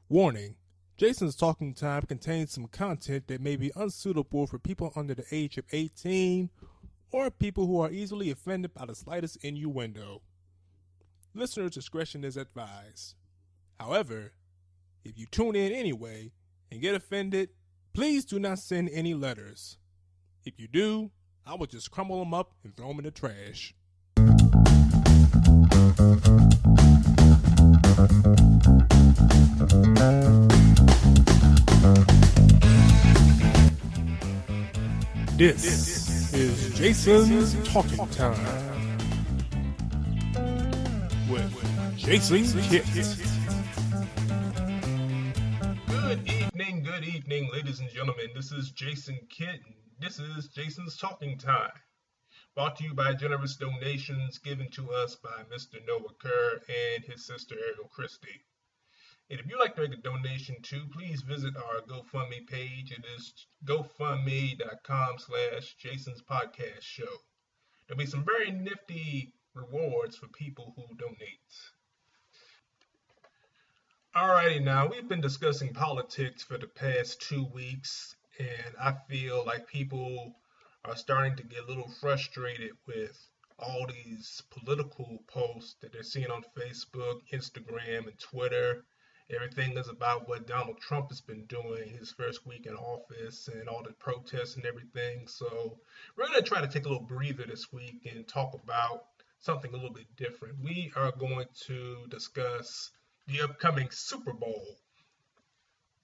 Warning: Jason's Talking Time contains some content that may be unsuitable for people under the age of 18 or people who are easily offended by the slightest innuendo. Listener discretion is advised. However, if you tune in anyway and get offended, please do not send any letters. If you do, I will just crumble them up and throw them in the trash. This is Jason's Talking Time with Jason Kitt. Good evening, ladies and gentlemen. This is Jason Kitt. This is Jason's Talking Time, brought to you by generous donations given to us by Mr. Noah Kerr and his sister Ariel Christie. And if you'd like to make a donation too, please visit our GoFundMe page. It is gofundme.com/Jason's Podcast Show. There'll be some very nifty rewards for people who donate. Alrighty, now we've been discussing politics for the past 2 weeks, and I feel like people are starting to get a little frustrated with all these political posts that they're seeing on Facebook, Instagram, and Twitter. Everything is about what Donald Trump has been doing his first week in office and all the protests and everything. So we're going to try to take a little breather this week and talk about something a little bit different. We are going to discuss the upcoming Super Bowl,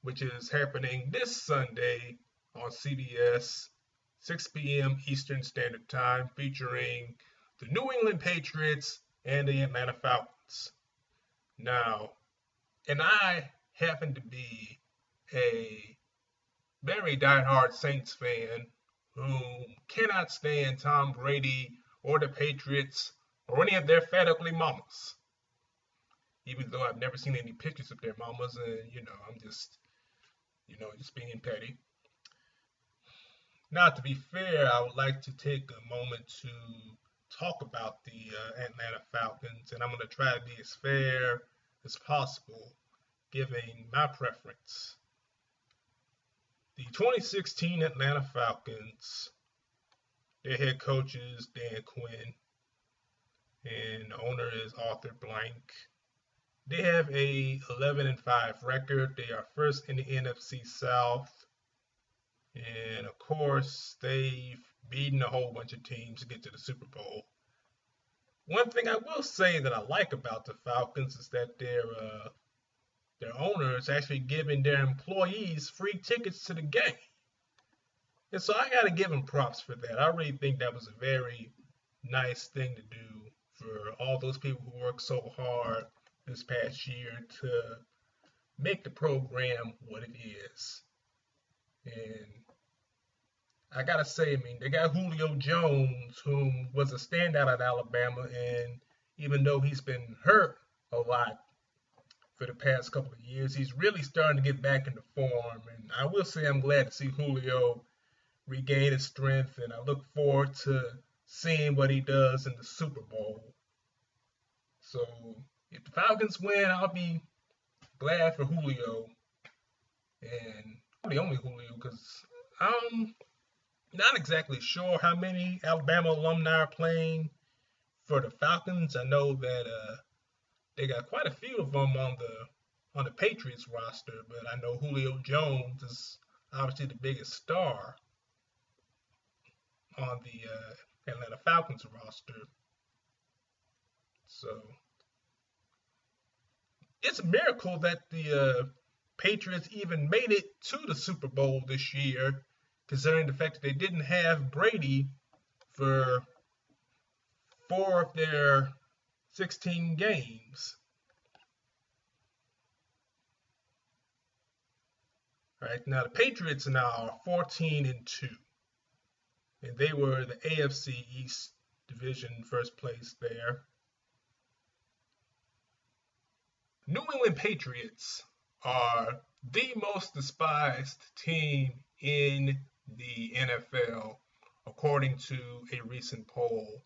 which is happening this Sunday on CBS, 6 p.m. Eastern Standard Time, featuring the New England Patriots and the Atlanta Falcons. Now, and I happen to be a very diehard Saints fan who cannot stand Tom Brady or the Patriots or any of their fat ugly mamas. Even though I've never seen any pictures of their mamas, and I'm just being petty. Now, to be fair, I would like to take a moment to talk about the Atlanta Falcons, and I'm going to try to be as fair as possible, giving my preference. The 2016 Atlanta Falcons, their head coach is Dan Quinn, and the owner is Arthur Blank. They have a 11-5 record. They are first in the NFC South. And of course, they've beaten a whole bunch of teams to get to the Super Bowl. One thing I will say that I like about the Falcons is that their owner is actually giving their employees free tickets to the game. And so I got to give them props for that. I really think that was a very nice thing to do for all those people who worked so hard this past year to make the program what it is. And I gotta say, they got Julio Jones, who was a standout at Alabama, and even though he's been hurt a lot for the past couple of years, he's really starting to get back into form. And I will say I'm glad to see Julio regain his strength, and I look forward to seeing what he does in the Super Bowl. So if the Falcons win, I'll be glad for Julio. And probably only Julio, because I'm not exactly sure how many Alabama alumni are playing for the Falcons. I know that they got quite a few of them on the Patriots roster, but I know Julio Jones is obviously the biggest star on the Atlanta Falcons roster. So it's a miracle that the Patriots even made it to the Super Bowl this year, considering the fact that they didn't have Brady for 4 of their 16 games. All right, now the Patriots now are 14-2, and they were the AFC East division first place there. New England Patriots are the most despised team in the NFL, according to a recent poll,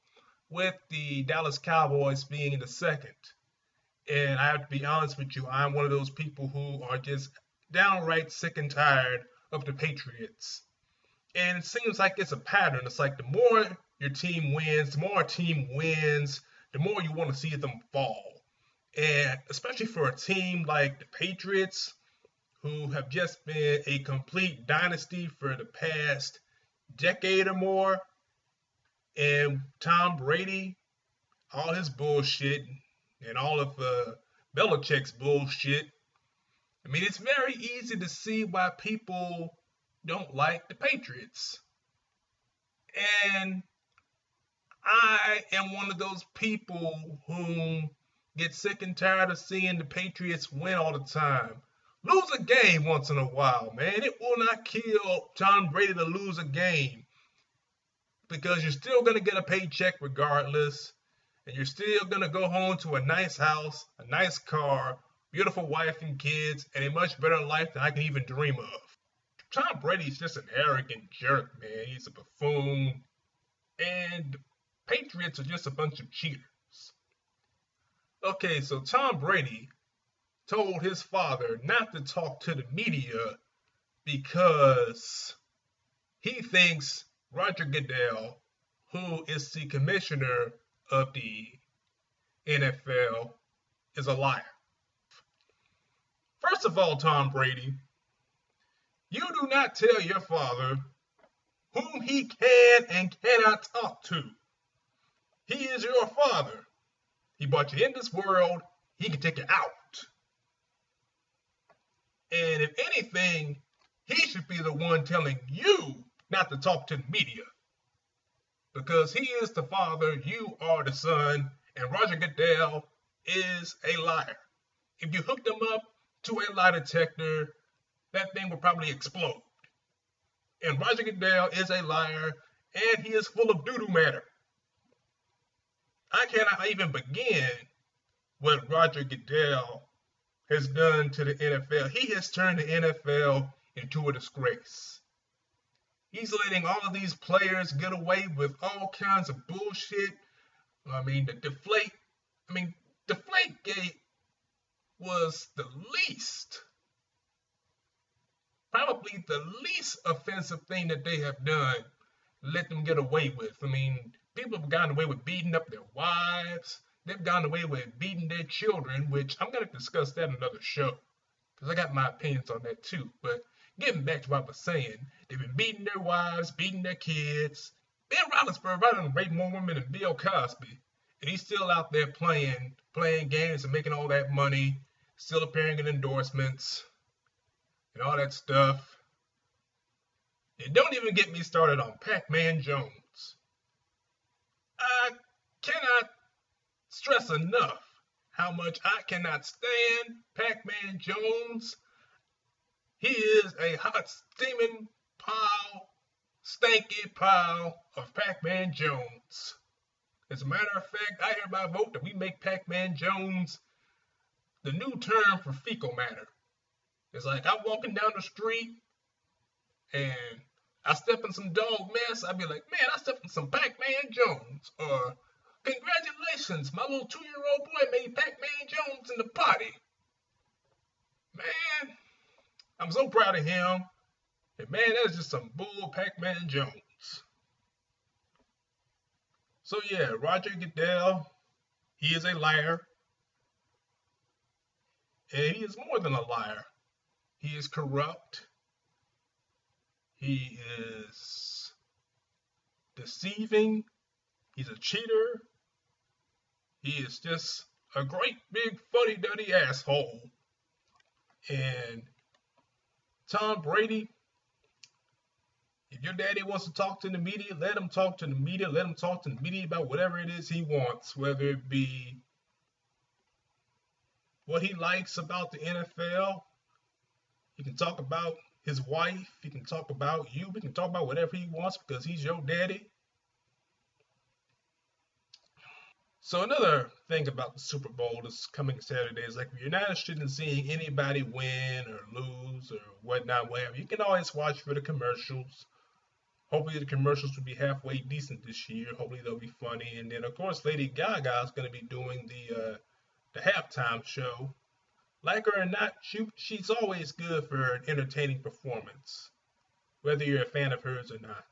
with the Dallas Cowboys being the second. And I have to be honest with you, I'm one of those people who are just downright sick and tired of the Patriots. And it seems like it's a pattern. It's like the more your team wins, the more our team wins, the more you want to see them fall. And especially for a team like the Patriots, who have just been a complete dynasty for the past decade or more, and Tom Brady, all his bullshit, and all of Belichick's bullshit. I mean, it's very easy to see why people don't like the Patriots. And I am one of those people who get sick and tired of seeing the Patriots win all the time. Lose a game once in a while, man. It will not kill Tom Brady to lose a game because you're still going to get a paycheck regardless, and you're still going to go home to a nice house, a nice car, beautiful wife and kids, and a much better life than I can even dream of. Tom Brady's just an arrogant jerk, man. He's a buffoon, and the Patriots are just a bunch of cheaters. Okay, so Tom Brady told his father not to talk to the media because he thinks Roger Goodell, who is the commissioner of the NFL, is a liar. First of all, Tom Brady, you do not tell your father whom he can and cannot talk to. He is your father. He brought you in this world. He can take you out. And if anything, he should be the one telling you not to talk to the media. Because he is the father, you are the son, and Roger Goodell is a liar. If you hooked him up to a lie detector, that thing would probably explode. And Roger Goodell is a liar, and he is full of doo-doo matter. I cannot even begin what Roger Goodell has done to the NFL. He has turned the NFL into a disgrace. He's letting all of these players get away with all kinds of bullshit. Deflategate was probably the least offensive thing that they have done, let them get away with. I mean, people have gotten away with beating up their wives. They've gotten away with beating their children, which I'm going to discuss that in another show, because I got my opinions on that too. But getting back to what I was saying, they've been beating their wives, beating their kids. Ben Roethlisberger raped more women than Bill Cosby, and he's still out there playing games and making all that money, still appearing in endorsements and all that stuff. And don't even get me started on Pac-Man Jones. I cannot stress enough how much I cannot stand Pac-Man Jones. He is a hot, steaming pile, stanky pile of Pac-Man Jones. As a matter of fact, I hereby vote that we make Pac-Man Jones the new term for fecal matter. It's like I'm walking down the street and I step in some dog mess. I'd be like, man, I stepped in some Pac-Man Jones. Or, congratulations, my little 2-year-old boy made Pac-Man Jones in the potty. Man, I'm so proud of him. And man, that's just some bull Pac-Man Jones. So yeah, Roger Goodell, he is a liar. And he is more than a liar. He is corrupt. He is deceiving. He's a cheater. He is just a great big fuddy-duddy asshole. And Tom Brady, if your daddy wants to talk to the media, let him talk to the media. Let him talk to the media about whatever it is he wants, whether it be what he likes about the NFL. He can talk about his wife. He can talk about you. He can talk about whatever he wants because he's your daddy. So another thing about the Super Bowl this coming Saturday is, like, if you're not interested in seeing anybody win or lose or whatnot, whatever, you can always watch for the commercials. Hopefully the commercials will be halfway decent this year. Hopefully they'll be funny. And then, of course, Lady Gaga is going to be doing the the halftime show. Like her or not, she's always good for an entertaining performance, whether you're a fan of hers or not.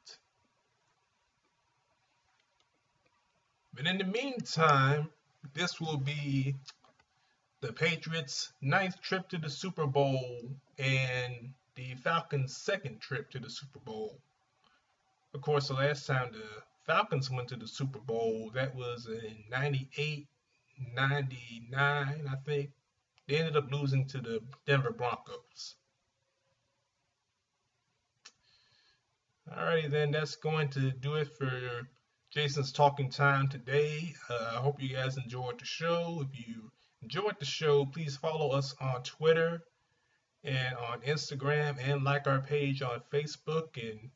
But in the meantime, this will be the Patriots' 9th trip to the Super Bowl and the Falcons' 2nd trip to the Super Bowl. Of course, the last time the Falcons went to the Super Bowl, that was in 98, 99, I think. They ended up losing to the Denver Broncos. Alrighty then, that's going to do it for Jason's Talking Time today. I hope you guys enjoyed the show. If you enjoyed the show, please follow us on Twitter and on Instagram, and like our page on Facebook. And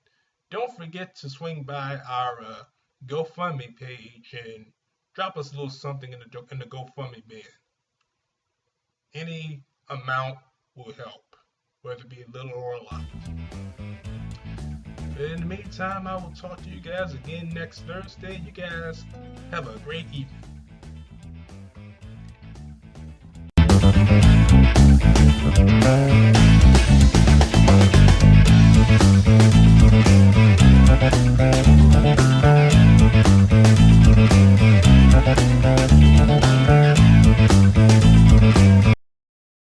don't forget to swing by our GoFundMe page and drop us a little something in the GoFundMe bin. Any amount will help, whether it be a little or a lot. But in the meantime, I will talk to you guys again next Thursday. You guys have a great evening.